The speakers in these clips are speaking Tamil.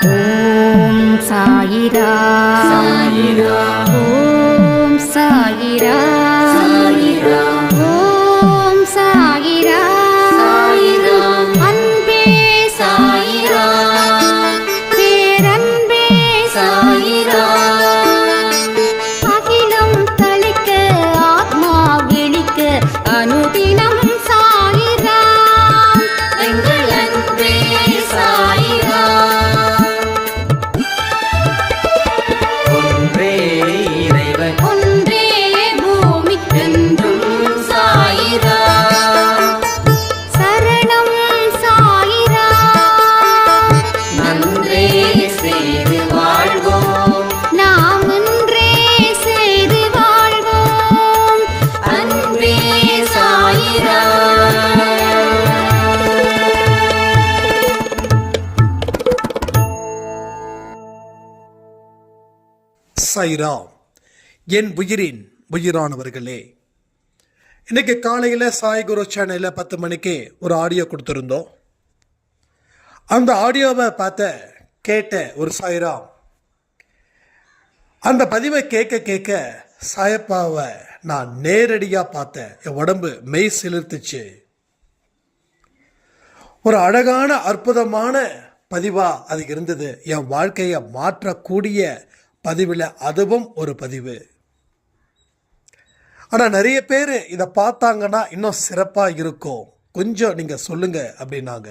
ஓம் சாயிரா சாயிரா ஓம் சாயிரா சாயிரா ஓம் சாயிரா சாயிரா அன்பே சாயிரா பேரன்பே சாயிரா அகிலம் தளிக்க ஆத்மா விழிக்க அனுதினம் சாயிரா எங்கள் அன்பே சாயிரா ஒன்றே இறைவன் ஒன்றே பூமிக்கென்றும் சாயிரா சரணம் சாயிரா நன்றே செய்து வாழ்வோம் நாம் ஒன்றே செய்து வாழ்வோம் அன்பே சாயிரா சாய்ராம். என் உயிரின் உயிரானவர்களே, இன்னைக்கு காலையில் சாய் குரு சேனலில் 10 மணிக்கு ஒரு ஆடியோ கொடுத்துருந்தோம். அந்த ஆடியோவை கேட்ட ஒரு சாய்ராம் அந்த பதிவை கேட்க கேட்க சாயப்பாவை நான் நேரடியாக பார்த்தேன். என் உடம்பு மெய் சிலிர்த்துச்சு. ஒரு அழகான அற்புதமான பதிவாக அது இருந்தது. என் வாழ்க்கையை மாற்றக்கூடிய பதிவில் அதுவும் ஒரு பதிவு. ஆனால் நிறைய பேர் இதை பார்த்தாங்கன்னா இன்னும் சிறப்பாக இருக்கும், கொஞ்சம் நீங்கள் சொல்லுங்க அப்படின்னாங்க.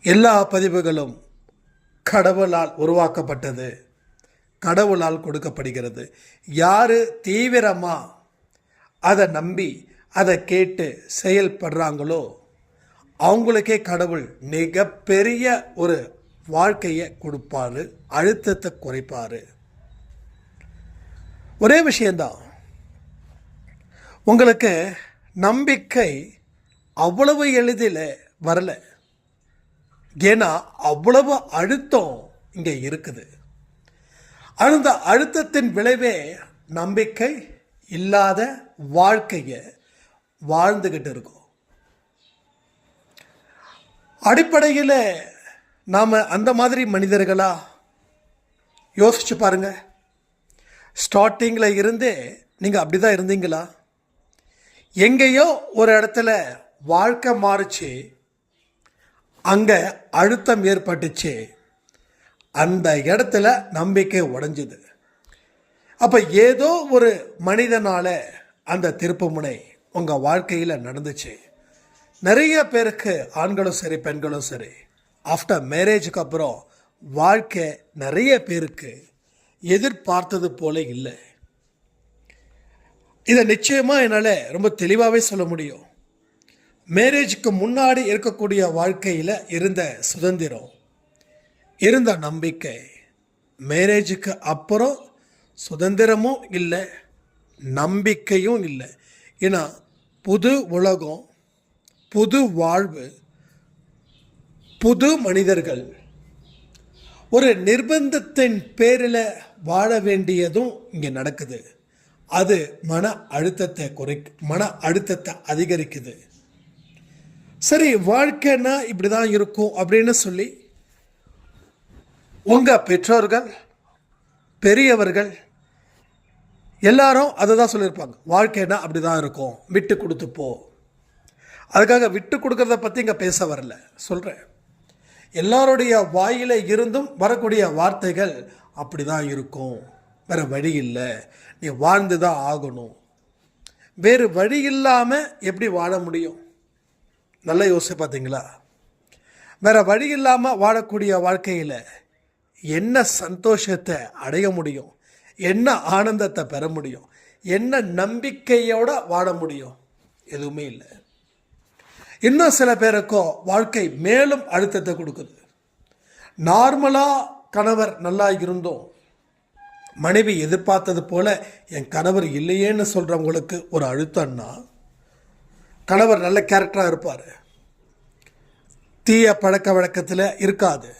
எல்லா பதிவுகளும் கடவுளால் உருவாக்கப்பட்டது, கடவுளால் கொடுக்கப்படுகிறது. யார் தீவிரமாக அதை நம்பி அதை கேட்டு செயல்படுறாங்களோ அவங்களுக்கே கடவுள் மிகப்பெரிய ஒரு வாழ்க்கையை கொடுப்பாரு, அழுத்தத்தை குறைப்பாரு. ஒரே விஷயந்தான், உங்களுக்கு நம்பிக்கை அவ்வளவு எளிதில் வரல. ஏன்னா அவ்வளவு அழுத்தம் இங்கே இருக்குது. அந்த அழுத்தத்தின் விளைவே நம்பிக்கை இல்லாத வாழ்க்கையை வாழ்ந்துக்கிட்டு இருக்கோம். அடிப்படையில் நாம் அந்த மாதிரி மனிதர்களா? யோசிச்சு பாருங்க. ஸ்டார்டிங்கில் இருந்தே நீங்கள் அப்படி தான் இருந்தீங்களா? எங்கேயோ ஒரு இடத்துல வாழ்க்கை மாறுச்சு, அங்கே அழுத்தம் ஏற்பட்டுச்சு, அந்த இடத்துல நம்பிக்கை உடைஞ்சுது. அப்போ ஏதோ ஒரு மனிதனால் அந்த திருப்புமுனை உங்கள் வாழ்க்கையில் நடந்துச்சு. நிறைய பேருக்கு, ஆண்களும் சரி பெண்களும் சரி, ஆஃப்டர் மேரேஜுக்கு அப்புறம் வாழ்க்கை நிறைய பேருக்கு எதிர்பார்த்தது போல இல்லை. இதை நிச்சயமாக என்னால் ரொம்ப தெளிவாகவே சொல்ல முடியும். மேரேஜுக்கு முன்னாடி இருக்கக்கூடிய வாழ்க்கையில் இருந்த சுதந்திரம், இருந்த நம்பிக்கை, மேரேஜுக்கு அப்புறம் சுதந்திரமும் இல்லை, நம்பிக்கையும் இல்லை. ஏன்னா புது உலகம், புது வாழ்வு, புது மனிதர்கள். ஒரு நிர்பந்தத்தின் பேரில் வாழ வேண்டியதும் இங்கே நடக்குது. அது மன அழுத்தத்தை அதிகரிக்குது. சரி, வாழ்க்கைன்னா இப்படி தான் இருக்கும் அப்படின்னு சொல்லி உங்கள் பெற்றோர்கள், பெரியவர்கள் எல்லாரும் அதை தான் சொல்லியிருப்பாங்க. வாழ்க்கைன்னா அப்படி தான் இருக்கும், விட்டு கொடுத்து போ. அதுக்காக விட்டு கொடுக்கறத பற்றி இங்கே பேச வரல. சொல்கிறேன், எல்லாருடைய வாயில இருந்தும் வரக்கூடிய வார்த்தைகள் அப்படி தான் இருக்கும், வேறு வழி இல்லை, நீ வாழ்ந்து தான் ஆகணும். வேறு வழி இல்லாமல் எப்படி வாழ முடியும்? நல்லா யோசிச்சு பார்த்தீங்களா? வேறு வழி இல்லாமல் வாழக்கூடிய வாழ்க்கையில் என்ன சந்தோஷத்தை அடைய முடியும்? என்ன ஆனந்தத்தை பெற முடியும்? என்ன நம்பிக்கையோடு வாழ முடியும்? எதுவுமே இல்லை. இன்னும் சில பேருக்கோ வாழ்க்கை மேலும் அழுத்தத்தை கொடுக்குது. நார்மலாக கணவர் நல்லா இருந்தோம், மனைவி எதிர்பார்த்தது போல் என் கணவர் இல்லையேன்னு சொல்கிறவங்களுக்கு ஒரு அழுத்தம்னா, கணவர் நல்ல கேரக்டராக இருப்பார், தீய பழக்க வழக்கத்தில் இருக்காது,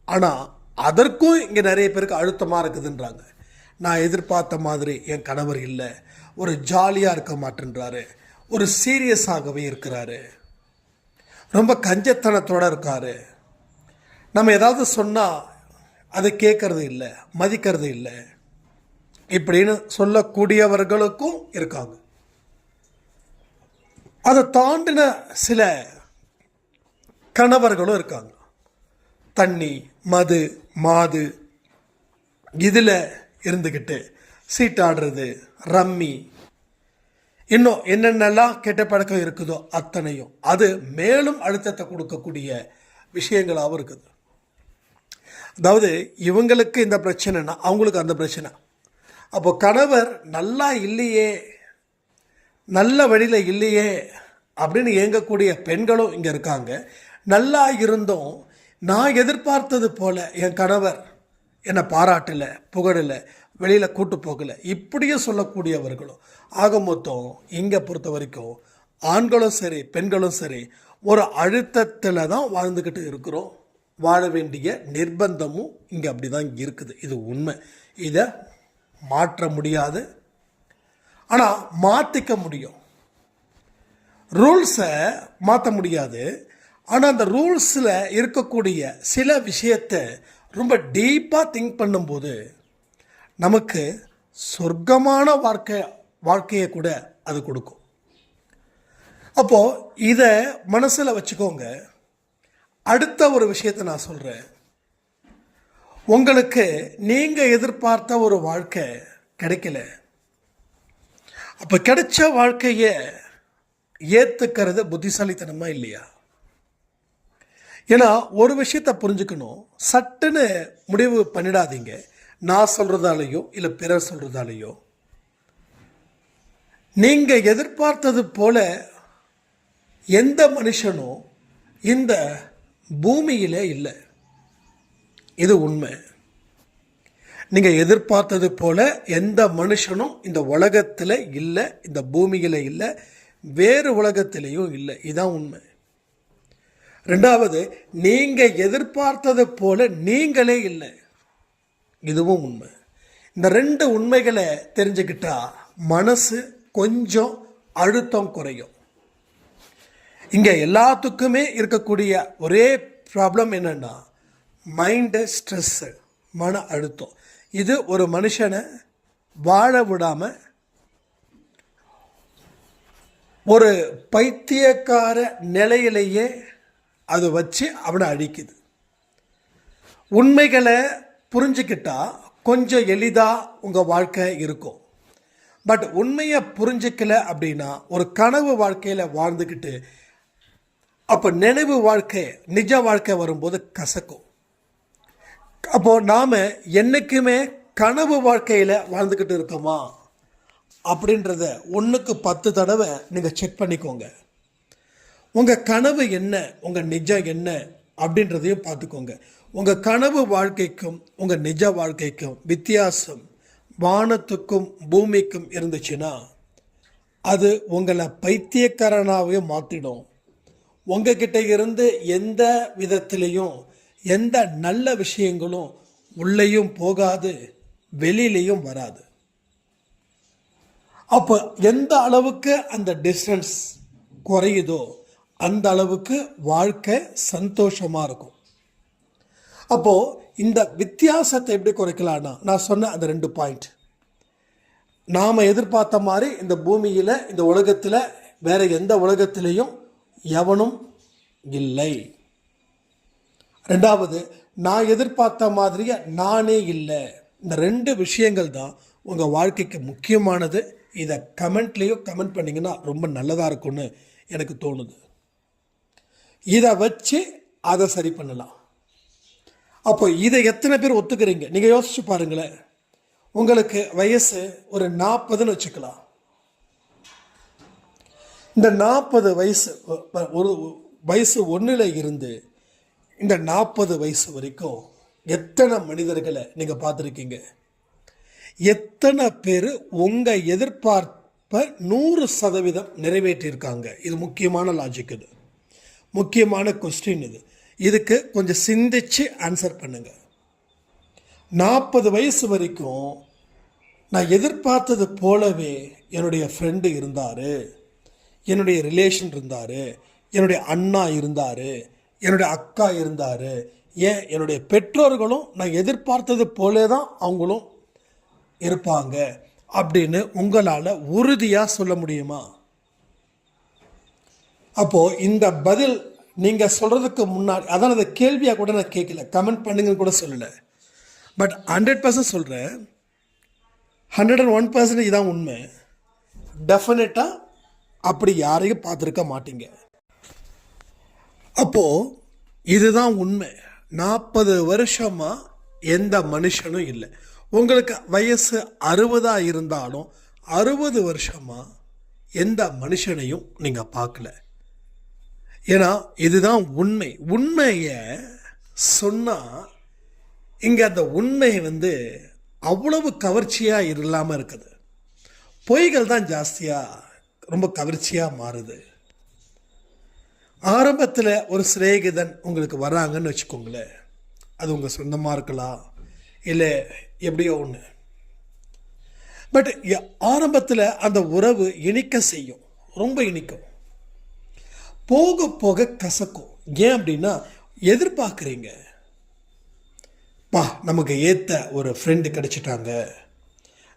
ஆனால் அதற்கும் இங்கே நிறைய பேருக்கு அழுத்தமாக இருக்குதுன்றாங்க. நான் எதிர்பார்த்த மாதிரி என் கணவர் இல்லை, ஒரு ஜாலியாக இருக்க மாட்டேன்றாரு, ஒரு சீரியஸாகவே இருக்கிறாரு, ரொம்ப கஞ்சத்தனத்தோடு இருக்கார், நம்ம ஏதாவது சொன்னால் அதை கேட்கறது இல்லை, மதிக்கிறது இல்லை இப்படின்னு சொல்லக்கூடியவர்களுக்கும் இருக்காங்க. அதை தாண்டின சில கணவர்களும் இருக்காங்க. தண்ணி, மது, மாது இதில் இருந்துக்கிட்டு சீட்டாடுறது, ரம்மி, இன்னும் என்னென்னலாம் கெட்ட பழக்கம் இருக்குதோ அத்தனையும் அது மேலும் அழுத்தத்தை கொடுக்கக்கூடிய விஷயங்களாகவும் இருக்குது. அதாவது இவங்களுக்கு இந்த பிரச்சனைனா அவங்களுக்கு அந்த பிரச்சனை. அப்போ கணவர் நல்லா இல்லையே, நல்ல வழியில் இல்லையே அப்படின்னு ஏங்கக்கூடிய பெண்களும் இங்கே இருக்காங்க. நல்லா இருந்தும் நான் எதிர்பார்த்தது போல் என் கணவர் என்னை பாராட்டலை, புகழலை, வெளியில் கூட்டு போகலை இப்படியும் சொல்லக்கூடியவர்களும். ஆக மொத்தம் இங்கே பொறுத்த வரைக்கும் ஆண்களும் சரி பெண்களும் சரி ஒரு அழுத்தத்தில் தான் வாழ்ந்துக்கிட்டு இருக்கிறோம். வாழ வேண்டிய நிர்பந்தமும் இங்கே அப்படி தான் இருக்குது. இது உண்மை. இதை மாற்ற முடியாது, ஆனால் மாற்றிக்க முடியும். ரூல்ஸை மாற்ற முடியாது, ஆனால் அந்த ரூல்ஸில் இருக்கக்கூடிய சில விஷயத்தை ரொம்ப டீப்பாக திங்க் பண்ணும்போது நமக்கு சொர்க்கமான வாழ்க்கையை கூட அது கொடுக்கும். அப்போது இதை மனசில் வச்சுக்கோங்க. அடுத்த ஒரு விஷயத்தை நான் சொல்கிறேன். உங்களுக்கு நீங்கள் எதிர்பார்த்த ஒரு வாழ்க்கை கிடைக்கல. அப்போ கிடைச்ச வாழ்க்கையை ஏற்றுக்கிறது புத்திசாலித்தனமாக இல்லையா? ஏன்னா ஒரு விஷயத்தை புரிஞ்சுக்கணும். சட்டுன்னு முடிவு பண்ணிடாதீங்க. நான் சொல்கிறதாலேயோ இல்லை பிறர் சொல்கிறதாலேயோ. நீங்கள் எதிர்பார்த்தது போல எந்த மனுஷனும் இந்த பூமியிலே இல்லை. இது உண்மை. நீங்கள் எதிர்பார்த்தது போல எந்த மனுஷனும் இந்த உலகத்தில் இல்லை, இந்த பூமியில் இல்லை, வேறு உலகத்திலையும் இல்லை. இதுதான் உண்மை. ரெண்டாவது, நீங்கள் எதிர்பார்த்தது போல நீங்களே இல்லை. இதுவும் உண்மை. இந்த ரெண்டு உண்மைகளை தெரிஞ்சுக்கிட்டா மனசு கொஞ்சம் அழுத்தம் குறையும். இங்கே எல்லாத்துக்குமே இருக்கக்கூடிய ஒரே ப்ராப்ளம் என்னென்னா மைண்டு ஸ்ட்ரெஸ்ஸு, மன அழுத்தம். இது ஒரு மனுஷனை வாழ விடாமல் ஒரு பைத்தியக்கார நிலையிலேயே அது வச்சு அவனை அழிக்குது. உண்மைகளை புரிஞ்சுக்கிட்டா கொஞ்சம் எளிதாக உங்கள் வாழ்க்கை இருக்கும். பட் உண்மையை புரிஞ்சிக்கல அப்படின்னா ஒரு கனவு வாழ்க்கையில் வாழ்ந்துக்கிட்டு அப்போ நினைவு வாழ்க்கை, நிஜ வாழ்க்கை வரும்போது கசக்கும். அப்போது நாம் என்றைக்குமே கனவு வாழ்க்கையில் வாழ்ந்துக்கிட்டு இருக்கோமா அப்படின்றத 1க்கு 10 தடவை நீங்கள் செக் பண்ணிக்கோங்க. உங்கள் கனவு என்ன, உங்கள் நிஜம் என்ன அப்படின்றதையும் பார்த்துக்கோங்க. உங்கள் கனவு வாழ்க்கைக்கும் உங்கள் நிஜ வாழ்க்கைக்கும் வித்தியாசம் வானத்துக்கும் பூமிக்கும் இருந்துச்சுன்னா அது உங்களை பைத்தியக்காரனாகவே மாற்றிடும். உங்ககிட்ட இருந்து எந்த விதத்திலையும் எந்த நல்ல விஷயங்களும் உள்ளேயும் போகாது, வெளியிலையும் வராது. அப்போ எந்த அளவுக்கு அந்த டிஸ்டன்ஸ் குறையுதோ அந்த அளவுக்கு வாழ்க்கை சந்தோஷமாக இருக்கும். அப்போது இந்த வித்தியாசத்தை எப்படி குறைக்கலான்னா நான் சொன்ன அந்த 2 பாயிண்ட். நாம் எதிர்பார்த்த மாதிரி இந்த பூமியில், இந்த உலகத்தில், வேறு எந்த உலகத்திலையும் எவனும் இல்லை. ரெண்டாவது, நான் எதிர்பார்த்த மாதிரியே நானே இல்லை. இந்த 2 விஷயங்கள் தான் உங்கள் வாழ்க்கைக்கு முக்கியமானது. இதை கமெண்ட்லேயும் கமெண்ட் பண்ணிங்கன்னா ரொம்ப நல்லதாக இருக்கும்னு எனக்கு தோணுது. இதை வச்சு அதை சரி பண்ணலாம். அப்போ இதை எத்தனை பேர் ஒத்துக்கிறீங்க? நீங்கள் யோசிச்சு பாருங்களேன். உங்களுக்கு வயசு ஒரு 40ன்னு வச்சுக்கலாம். இந்த 40 வயசு, ஒரு வயசு 1ல் இருந்து இந்த 40 வயசு வரைக்கும் எத்தனை மனிதர்களை நீங்கள் பார்த்துருக்கீங்க? எத்தனை பேர் உங்கள் எதிர்பார்ப்பை 100% நிறைவேற்றியிருக்காங்க? இது முக்கியமான லாஜிக், இது முக்கியமான கொஸ்டின். இதுக்கு கொஞ்சம் சிந்திச்சு ஆன்சர் பண்ணுங்க. 40 வயசு வரைக்கும் நான் எதிர்பார்த்தது போலவே என்னுடைய ஃப்ரெண்டு இருந்தார், என்னுடைய ரிலேஷன் இருந்தார், என்னுடைய அண்ணா இருந்தார், என்னுடைய அக்கா இருந்தார், ஏன் என்னுடைய பெற்றோர்களும் நான் எதிர்பார்த்தது போலே தான் அவங்களும் இருப்பாங்க அப்படின்னு உங்களால் உறுதியாக சொல்ல முடியுமா? அப்போது இந்த பதில் நீங்கள் சொல்கிறதுக்கு முன்னாடி, அதான் அந்த கேள்வியாக கூட நான் கேட்கல, கமெண்ட் பண்ணுங்கன்னு கூட சொல்லலை. பட் 100% சொல்கிறேன், 101% இதான் உண்மை. டெஃபினட்டாக அப்படி யாரையும் பார்த்துருக்க மாட்டீங்க. அப்போது இதுதான் உண்மை. 40 வருஷமாக எந்த மனுஷனும் இல்லை. உங்களுக்கு வயசு 60 இருந்தாலும் 60 வருஷமாக எந்த மனுஷனையும் நீங்கள் பார்க்கல. ஏன்னா இதுதான் உண்மை. உண்மையை சொன்னால் இங்கே அந்த உண்மை அவ்வளவு கவர்ச்சியாக இல்லாமல் இருக்குது. பொய்கள் தான் ஜாஸ்தியாக ரொம்ப கவர்ச்சியாக மாறுது. ஆரம்பத்தில் ஒரு சிநேகிதன் உங்களுக்கு வராங்கன்னு வச்சுக்கோங்களேன், அது உங்கள் சொந்தமாக இருக்கலாம், இல்லை எப்படியோ ஒன்று. பட் ஆரம்பத்தில் அந்த உறவு இனிக்க செய்யும், ரொம்ப இனிக்கும். போக போக கசக்கும். ஏன் அப்படின்னா எதிர்பார்க்குறீங்க, நமக்கு ஏற்ற ஒரு ஃப்ரெண்டு கிடைச்சிட்டாங்க,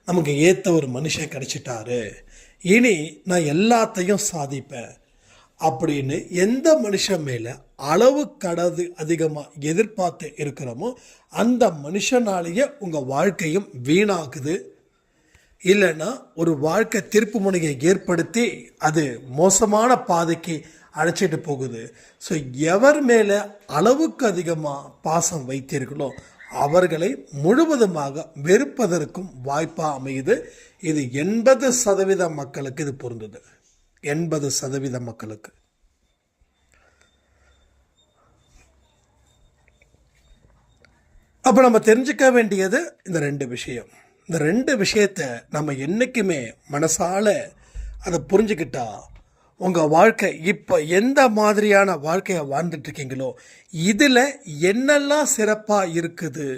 நமக்கு ஏற்ற ஒரு மனுஷன் கிடைச்சிட்டாரு, இனி நான் எல்லாத்தையும் சாதிப்பேன் அப்படின்னு எந்த மனுஷன் மேலே அளவு கடந்து அதிகமாக எதிர்பார்த்து இருக்கிறோமோ அந்த மனுஷனாலேயே உங்கள் வாழ்க்கையும் வீணாகுது. இல்லைன்னா ஒரு வாழ்க்கை திருப்பு முனையை ஏற்படுத்தி அது மோசமான பாதைக்கு அழைச்சிட்டு போகுது. ஸோ எவர் மேலே அளவுக்கு அதிகமாக பாசம் வைத்தீர்களோ அவர்களை முழுவதுமாக வெறுப்பதற்கும் வாய்ப்பாக அமையுது. இது 80% மக்களுக்கு இது பொருந்தது. 80% மக்களுக்கு. அப்போ நம்ம தெரிஞ்சுக்க வேண்டியது இந்த 2 விஷயம். இந்த 2 விஷயத்தை நம்ம என்றைக்குமே மனசால அதை புரிஞ்சுக்கிட்டா உங்கள் வாழ்க்கை இப்போ எந்த மாதிரியான வாழ்க்கையை வாழ்ந்துட்டு இருக்கீங்களோ இதில் என்னெல்லாம் சிறப்பாக இருக்குது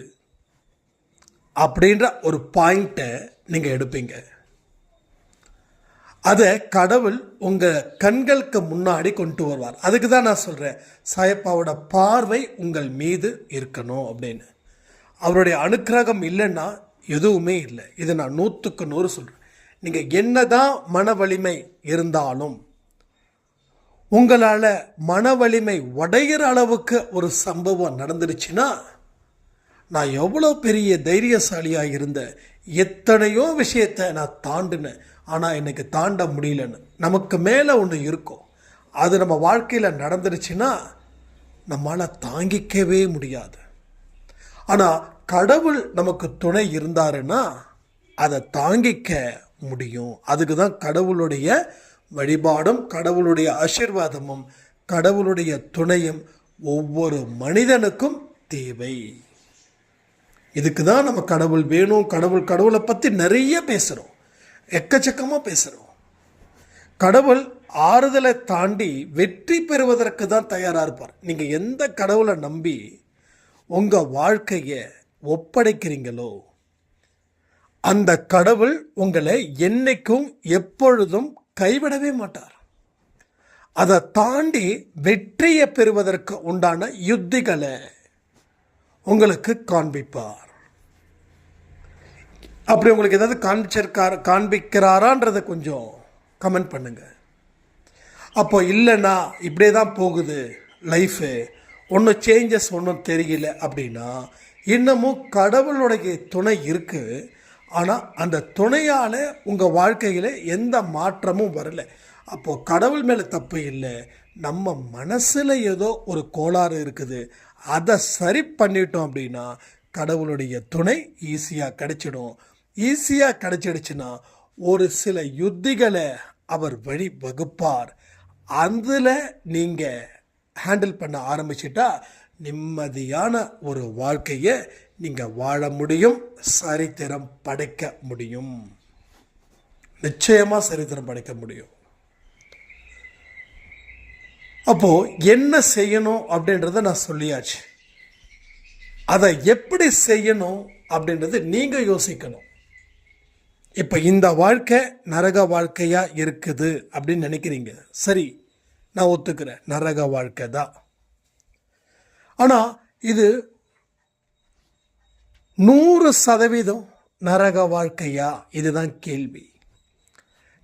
அப்படின்ற ஒரு பாயிண்ட்டை நீங்கள் எடுப்பீங்க. அதை கடவுள் உங்கள் கண்களுக்கு முன்னாடி கொண்டு வருவார். அதுக்கு தான் நான் சொல்கிறேன், சாயப்பாவோட பார்வை உங்கள் மீது இருக்கணும் அப்படின்னு. அவருடைய அனுக்கிரகம் இல்லைன்னா எதுவுமே இல்லை. இதை நான் 100க்கு 100 சொல்கிறேன். நீங்கள் என்னதான் மன வலிமை இருந்தாலும் உங்களால் மன வலிமை உடையிற அளவுக்கு ஒரு சம்பவம் நடந்துருச்சுன்னா, நான் எவ்வளோ பெரிய தைரியசாலியாக இருந்தேன், எத்தனையோ விஷயத்தை நான் தாண்டினேன், ஆனால் எனக்கு தாண்ட முடியலன்னு நமக்கு மேலே ஒன்று இருக்கும். அது நம்ம வாழ்க்கையில் நடந்துருச்சுன்னா நம்மளால் தாங்கிக்கவே முடியாது. ஆனால் கடவுள் நமக்கு துணை இருந்தாருன்னா அதை தாங்கிக்க முடியும். அதுக்கு தான் கடவுளுடைய வழிபாடும் கடவுளுடைய ஆசீர்வாதமும் கடவுளுடைய துணையும் ஒவ்வொரு மனிதனுக்கும் தேவை. இதுக்கு தான் நம்ம கடவுள் வேணும், கடவுளை பற்றி நிறைய பேசுகிறோம், எக்கச்சக்கமாக பேசுகிறோம். கடவுள் ஆறுதலை தாண்டி வெற்றி பெறுவதற்கு தான் தயாராக இருப்பார். நீங்கள் எந்த கடவுளை நம்பி உங்கள் வாழ்க்கையை ஒப்படைக்கிறீங்களோ அந்த கடவுள் உங்களை என்னைக்கும் எப்பொழுதும் கைவிடவே மாட்டார். அதை தாண்டி வெற்றியை பெறுவதற்கு உண்டான யுத்திகளை உங்களுக்கு காண்பிப்பார். அப்படி உங்களுக்கு ஏதாவது காண்பிக்கிறாரான்றதை கொஞ்சம் கமெண்ட் பண்ணுங்க. அப்போ இல்லைன்னா இப்படியே தான் போகுது லைஃபு, ஒன்றும் சேஞ்சஸ் ஒன்றும் தெரியல அப்படின்னா இன்னமும் கடவுளுடைய துணை இருக்குது. ஆனால் அந்த துணையால் உங்கள் வாழ்க்கையில் எந்த மாற்றமும் வரலை. அப்போது கடவுள் மேலே தப்பு இல்லை, நம்ம மனசில் ஏதோ ஒரு கோளாறு இருக்குது. அதை சரி பண்ணிட்டோம் அப்படின்னா கடவுளுடைய துணை ஈஸியாக கிடைச்சிடும். ஈஸியாக கிடைச்சிடுச்சுன்னா ஒரு சில யுத்திகளை அவர் வழி வகுப்பார். அதில் நீங்கள் ஹேண்டில் பண்ண ஆரம்பிச்சிட்டா நிம்மதியான ஒரு வாழ்க்கையை நீங்கள் வாழ முடியும், சரித்திரம் படைக்க முடியும். நிச்சயமாக சரித்திரம் படைக்க முடியும். அப்போது என்ன செய்யணும் அப்படின்றத நான் சொல்லியாச்சு. அதை எப்படி செய்யணும் அப்படின்றது நீங்கள் யோசிக்கணும். இப்போ இந்த வாழ்க்கை நரக வாழ்க்கையாக இருக்குது அப்படின்னு நினைக்கிறீங்க. சரி, நான் ஒத்துக்கிறேன், நரக வாழ்க்கை தான். ஆனால் இது 100% நரக வாழ்க்கையா? இதுதான் கேள்வி.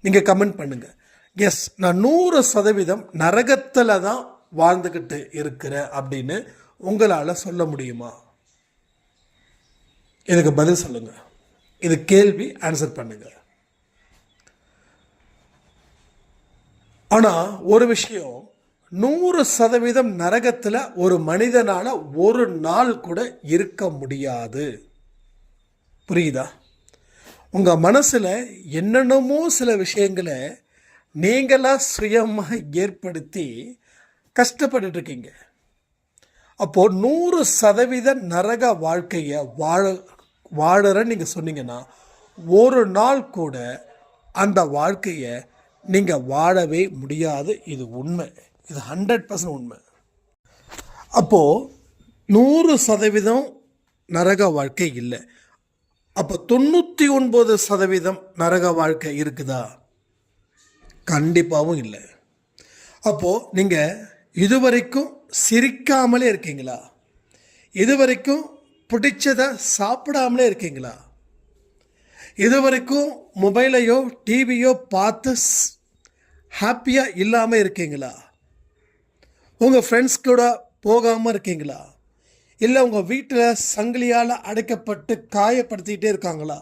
நீங்கள் கமெண்ட் பண்ணுங்க. எஸ், நான் 100% நரகத்தில் தான் வாழ்ந்துக்கிட்டு இருக்கிறேன் அப்படின்னு உங்களால் சொல்ல முடியுமா? இதுக்கு பதில் சொல்லுங்க. இது கேள்வி, ஆன்சர் பண்ணுங்க. ஆனால் ஒரு விஷயம், 100% நரகத்தில் ஒரு மனிதனால ஒரு நாள் கூட இருக்க முடியாது. புரியுதா? உங்கள் மனசில் என்னென்னமோ சில விஷயங்களை நீங்களாக சுயமாக ஏற்படுத்தி கஷ்டப்பட்டு இருக்கீங்க. அப்போது 100% நரக வாழ்க்கையை வாழறன்னு நீங்கள் சொன்னீங்கன்னா ஒரு நாள் கூட அந்த வாழ்க்கையை நீங்கள் வாழவே முடியாது. இது உண்மை. இது 100% உண்மை. அப்போது 100% நரக வாழ்க்கை இல்லை. அப்போ 99% நரக வாழ்க்கை இருக்குதா? கண்டிப்பாகவும் இல்லை. அப்போது நீங்கள் இதுவரைக்கும் சிரிக்காமலே இருக்கீங்களா? இதுவரைக்கும் பிடிச்சதை சாப்பிடாமலே இருக்கீங்களா? இதுவரைக்கும் மொபைலையோ டிவியோ பார்த்து ஹாப்பியாக இல்லாமல் இருக்கீங்களா? உங்கள் ஃப்ரெண்ட்ஸ் கூட போகாமல் இருக்கீங்களா? இல்லை உங்கள் வீட்டில் சங்கிலியால் அடைக்கப்பட்டு காயப்படுத்திக்கிட்டே இருக்காங்களா?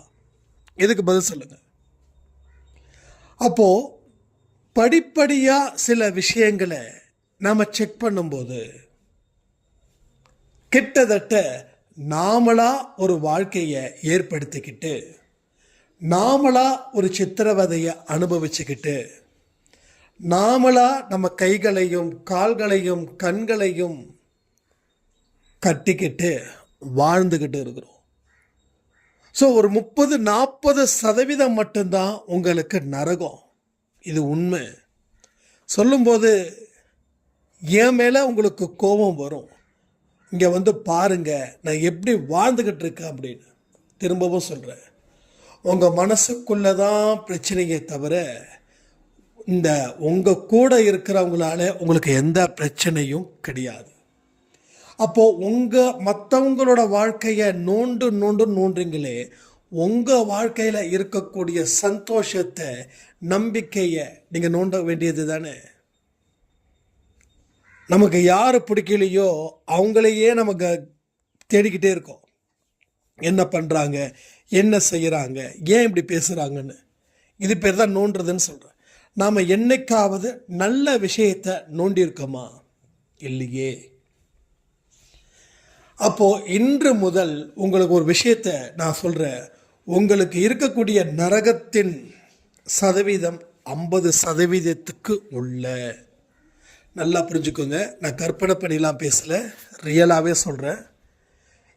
இதுக்கு பதில் சொல்லுங்கள். அப்போது படிப்படியாக சில விஷயங்களை நாம் செக் பண்ணும்போது கிட்டத்தட்ட நாமளாக ஒரு வாழ்க்கையை ஏற்படுத்திக்கிட்டு, நாமளாக ஒரு சித்திரவதையை அனுபவிச்சுக்கிட்டு, நாமளாக நம்ம கைகளையும் கால்களையும் கண்களையும் கட்டிக்கிட்டு வாழ்ந்துக்கிட்டு இருக்கிறோம். ஸோ ஒரு 30-40% மட்டும்தான் உங்களுக்கு நரகம். இது உண்மை. சொல்லும்போது என் மேலே உங்களுக்கு கோபம் வரும். இங்கே வந்து பாருங்க நான் எப்படி வாழ்ந்துக்கிட்டு இருக்கேன் அப்படின்னு. திரும்பவும் சொல்கிறேன், உங்கள் மனசுக்குள்ளே தான் பிரச்சனையே தவிர இந்த உங்கள் கூட இருக்கிறவங்களால உங்களுக்கு எந்த பிரச்சனையும் கிடையாது. அப்போது மற்றவங்களோட வாழ்க்கையை நோண்டுறீங்களே, உங்கள் வாழ்க்கையில் இருக்கக்கூடிய சந்தோஷத்தை, நம்பிக்கையை நீங்கள் நோண்ட வேண்டியது தானே. நமக்கு யார் பிடிக்கலையோ அவங்களையே நமக்கு தேடிக்கிட்டே இருக்கோம். என்ன பண்ணுறாங்க, என்ன செய்கிறாங்க, ஏன் இப்படி பேசுகிறாங்கன்னு. இது பேர் தான் நோண்டுறதுன்னு சொல்கிறேன். நாம் என்னைக்காவது நல்ல விஷயத்தை நோண்டியிருக்கோமா? இல்லையே. அப்போது இன்று முதல் உங்களுக்கு ஒரு விஷயத்தை நான் சொல்கிறேன். உங்களுக்கு இருக்கக்கூடிய நரகத்தின் சதவீதம் 50% உள்ள. நல்லா புரிஞ்சுக்கோங்க. நான் கற்பனை பண்ணிலாம் பேசலை, ரியலாகவே சொல்கிறேன்.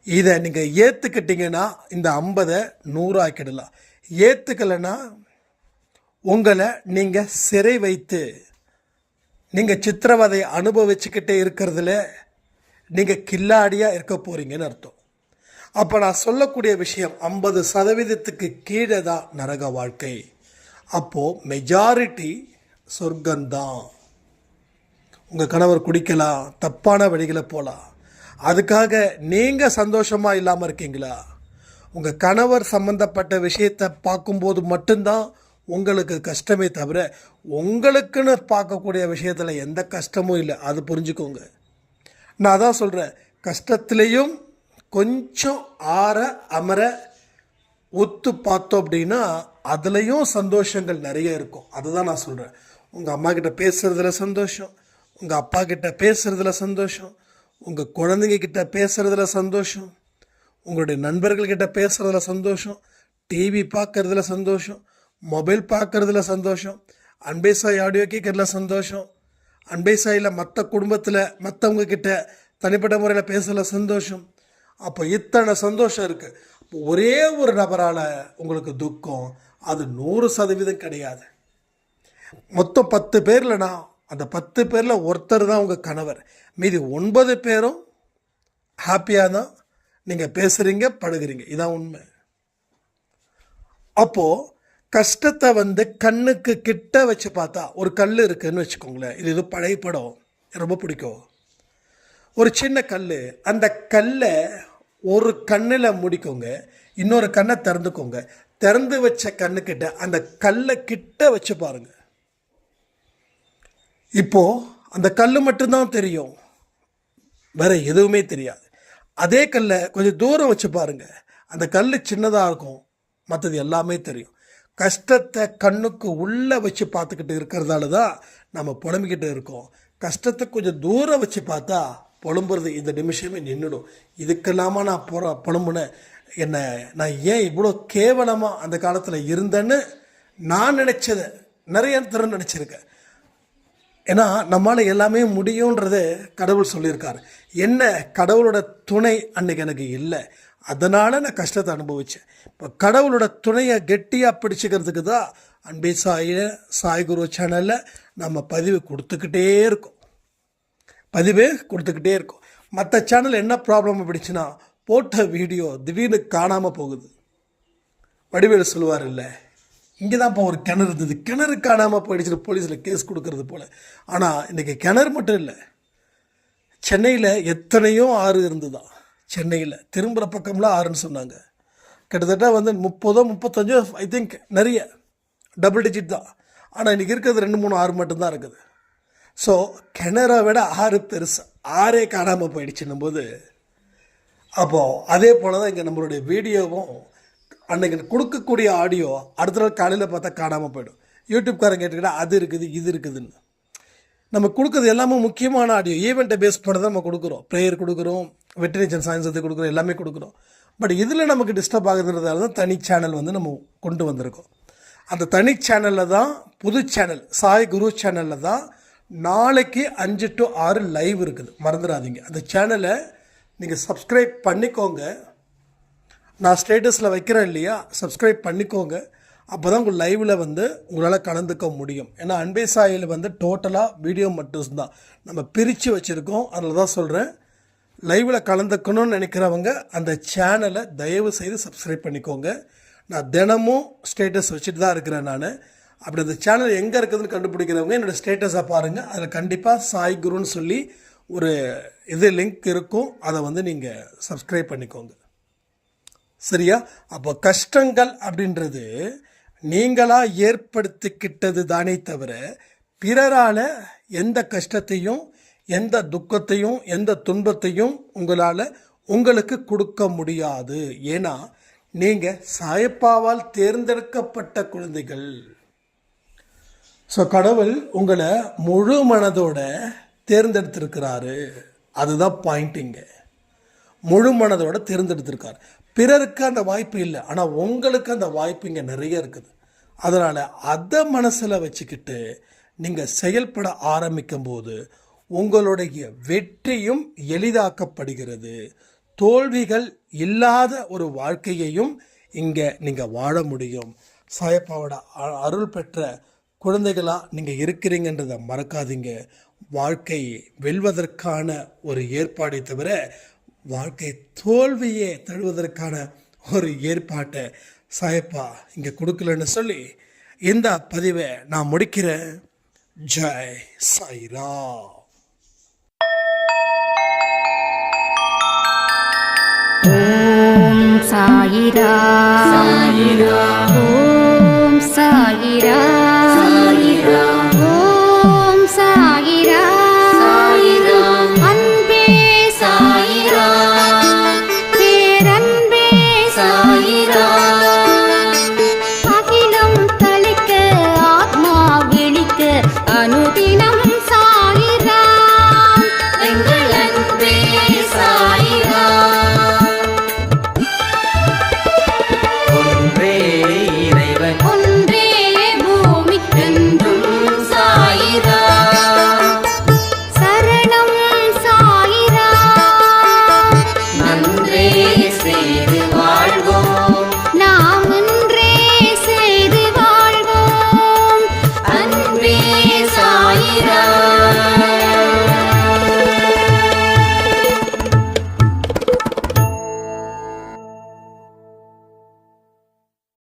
இதை நீங்கள் ஏற்றுக்கிட்டீங்கன்னா இந்த 50 100 ஆக்கிடலாம். ஏற்றுக்கலைன்னா உங்களை நீங்கள் சிறை வைத்து நீங்கள் சித்திரவதை அனுபவிச்சுக்கிட்டே இருக்கிறதுல நீங்கள் கில்லாடியாக இருக்க போகிறீங்கன்னு அர்த்தம். அப்போ நான் சொல்லக்கூடிய விஷயம் 50% கீழே தான் நரக வாழ்க்கை. அப்போது மெஜாரிட்டி சொர்க்கந்தான். உங்கள் கணவர் குடிக்கலாம், தப்பான வழிகளை போகலாம், அதுக்காக நீங்கள் சந்தோஷமாக இல்லாமல் இருக்கீங்களா? உங்கள் கணவர் சம்மந்தப்பட்ட விஷயத்தை பார்க்கும்போது மட்டும்தான் உங்களுக்கு கஷ்டமே தவிர உங்களுக்குன்னு பார்க்கக்கூடிய விஷயத்தில் எந்த கஷ்டமும் இல்லை. அது புரிஞ்சுக்கோங்க. நான் அதான் சொல்கிறேன், கஷ்டத்துலேயும் கொஞ்சம் ஆற அமர ஒத்து பார்த்தோம் அப்படின்னா அதுலேயும் சந்தோஷங்கள் நிறைய இருக்கும். அதுதான் நான் சொல்கிறேன். உங்கள் அம்மா கிட்ட பேசுகிறதுல சந்தோஷம், உங்கள் அப்பா கிட்ட பேசுகிறதுல சந்தோஷம், உங்கள் குழந்தைங்க கிட்ட பேசுகிறதுல சந்தோஷம், உங்களுடைய நண்பர்கள்கிட்ட பேசுகிறதுல சந்தோஷம், டிவி பார்க்குறதுல சந்தோஷம், மொபைல் பார்க்குறதுல சந்தோஷம், அன்பே சாய் ஆடியோ கேட்குறதுல சந்தோஷம், அன்பே சாயில் மற்ற குடும்பத்தில் மற்றவங்க கிட்ட தனிப்பட்ட முறையில் பேசுகிறதுல சந்தோஷம். அப்போ இத்தனை சந்தோஷம் இருக்குது. அப்போ ஒரே ஒரு நபரால் உங்களுக்கு துக்கம், அது 100% கிடையாது. மொத்தம் 10 பேர்லனா அந்த 10 பேரில் ஒருத்தர் தான் உங்கள் கணவர். மீதி 9 பேரும் ஹாப்பியாக தான் நீங்கள் பேசுகிறீங்க, பழகுறீங்க. இதான் உண்மை. அப்போது கஷ்டத்தை கண்ணுக்கு கிட்ட வச்சு பார்த்தா, ஒரு கல் இருக்குதுன்னு வச்சுக்கோங்களேன். இது பழைய படம், ரொம்ப பிடிக்கும். ஒரு சின்ன கல், அந்த கல்லை ஒரு கண்ணில் முடிக்கோங்க, இன்னொரு கண்ணை திறந்துக்கோங்க. திறந்து வச்ச கண்ணுக்கிட்ட அந்த கல்லை கிட்ட வச்சு பாருங்க. இப்போ அந்த கல் மட்டும்தான் தெரியும், வேற எதுவுமே தெரியாது. அதே கல்லை கொஞ்சம் தூரம் வச்சு பாருங்க, அந்த கல் சின்னதாக இருக்கும், மற்றது எல்லாமே தெரியும். கஷ்டத்தை கண்ணுக்கு உள்ளே வச்சு பார்த்துக்கிட்டு இருக்கிறதால தான் நம்ம புலம்பிக்கிட்டு இருக்கோம். கஷ்டத்தை கொஞ்சம் தூரம் வச்சு பார்த்தா புலம்புறது இந்த நிமிஷமே நின்றுடும். இதுக்கெல்லாமா நான் புலம்புனேன், நான் ஏன் இவ்வளோ கேவலமாக அந்த காலத்தில் இருந்தேன்னு நான் நினச்சதை நிறைய தடவை நினச்சிருக்கேன். ஏன்னா நம்மளால் எல்லாமே முடியுன்றது கடவுள் சொல்லியிருக்காரு. என்ன கடவுளோட துணை அன்னைக்கு எனக்கு இல்லை, அதனால் நான் கஷ்டத்தை அனுபவித்தேன். இப்போ கடவுளோட துணையை கெட்டியாக பிடிச்சிக்கிறதுக்கு தான் அன்பே சாய் குரு சேனலில் நம்ம பதிவு கொடுத்துக்கிட்டே இருக்கோம். மற்ற சேனல் என்ன ப்ராப்ளம் பிடிச்சுன்னா, போட்ட வீடியோ திடீர்னு காணாமல் போகுது. வடிவேலு சொல்லுவார் இல்லை, இங்கே தான்ப்பா ஒரு கிணறு இருந்தது, கிணறு காணாமல் போயிடுச்சு, போலீஸில் கேஸ் கொடுக்கறது போல். ஆனால் இன்றைக்கி கிணறு மட்டும் இல்லை, சென்னையில் எத்தனையோ ஆறு இருந்துதான். சென்னையில் திரும்புகிற பக்கம்லாம் ஆறுன்னு சொன்னாங்க. கிட்டத்தட்ட 30-35 ஐ திங்க், நிறைய டபுள் டிஜிட் தான். ஆனால் இன்றைக்கி இருக்கிறது 2-3 ஆறு மட்டும்தான் இருக்குது. ஸோ கிணறை விட ஆறு பெருசு, ஆறே காணாமல் போயிடுச்சுன்னும் போது, அப்போது அதே போல் தான் இங்கே நம்மளுடைய வீடியோவும் அன்றைக்கி கொடுக்கக்கூடிய ஆடியோ அடுத்த நாள் காலையில் பார்த்தா காணாமல் போயிடும். யூடியூப்காரங்க கேட்டுக்கிட்டால் அது இருக்குது இது இருக்குதுன்னு. நம்ம கொடுக்குறது எல்லாமே முக்கியமான ஆடியோ, ஈவெண்ட்டை பேஸ் பண்ணி தான் நம்ம கொடுக்குறோம். ப்ரேயர் கொடுக்குறோம், வெட்டினேஷன் சயின்ஸ் அது கொடுக்குறோம், எல்லாமே கொடுக்குறோம். பட் இதில் நமக்கு டிஸ்டர்ப் ஆகுதுன்றதால தான் தனி சேனல் நம்ம கொண்டு வந்திருக்கோம். அந்த தனி சேனலில் தான், புது சேனல் சாய் குரு சேனலில் தான் நாளைக்கு 5 to 6 லைவ் இருக்குது, மறந்துடாதீங்க. அந்த சேனலை நீங்கள் சப்ஸ்கிரைப் பண்ணிக்கோங்க. நான் ஸ்டேட்டஸில் வைக்கிறேன் இல்லையா, சப்ஸ்கிரைப் பண்ணிக்கோங்க. அப்போ தான் உங்கள் லைவில் உங்களால் கலந்துக்க முடியும். ஏன்னா அன்பே சாயில் டோட்டலாக வீடியோ மட்டும்தான் நம்ம பிரித்து வச்சுருக்கோம். அதில் தான் சொல்கிறேன், லைவில் கலந்துக்கணும்னு நினைக்கிறவங்க அந்த சேனலை தயவு செய்து சப்ஸ்கிரைப் பண்ணிக்கோங்க. நான் தினமும் ஸ்டேட்டஸ் வச்சுட்டு தான் இருக்கிறேன் நான். அப்படி அந்த சேனல் எங்கே இருக்குதுன்னு கண்டுபிடிக்கிறவங்க என்னோடய ஸ்டேட்டஸை பாருங்கள். அதில் கண்டிப்பாக சாய் குருன்னு சொல்லி ஒரு லிங்க் இருக்கும், அதை நீங்கள் சப்ஸ்கிரைப் பண்ணிக்கோங்க. சரியா? அப்போ கஷ்டங்கள் அப்படின்றது நீங்களாக ஏற்படுத்திக்கிட்டது தானே தவிர பிறரால் எந்த கஷ்டத்தையும் எந்த துக்கத்தையும் எந்த துன்பத்தையும் உங்களுக்கு கொடுக்க முடியாது. ஏன்னா நீங்கள் சாயப்பாவால் தேர்ந்தெடுக்கப்பட்ட குழந்தைகள். ஸோ கடவுள் உங்களை முழு மனதோட தேர்ந்தெடுத்திருக்கிறாரு. அதுதான் பாயிண்டிங்க. முழு மனதோட தேர்ந்தெடுத்திருக்காரு. பிறருக்கு அந்த வாய்ப்பு இல்லை, ஆனால் உங்களுக்கு அந்த வாய்ப்பு இங்கே நிறைய இருக்குது. அதனால் அதை மனசில் வச்சுக்கிட்டு நீங்கள் செயல்பட ஆரம்பிக்கும் போது உங்களுடைய வெற்றியும் எளிதாக்கப்படுகிறது. தோல்விகள் இல்லாத ஒரு வாழ்க்கையையும் இங்கே நீங்கள் வாழ முடியும். சாயப்பாவோட அருள் பெற்ற குழந்தைகளாக நீங்கள் இருக்கிறீங்கன்றதை மறக்காதீங்க. வாழ்க்கை வெல்வதற்கான ஒரு ஏற்பாடை தவிர வாழ்க்கை தோல்வியே தழுவதற்கான ஒரு ஏற்பாட்டை சாயப்பா இங்கே கொடுக்கலன்னு சொல்லி இந்த பதிவை நான் முடிக்கிறேன். ஜெய் சாய்ராம். ஓம் சாயிரா சாயிரா ஓம் சாயிரா சாயிரா ஓம் சாயிரா சாயிரா அன்பே சாயிரா பேரன்பே சாயிரா அகிலம் தளிக்க ஆத்மா விழிக்க அனுதின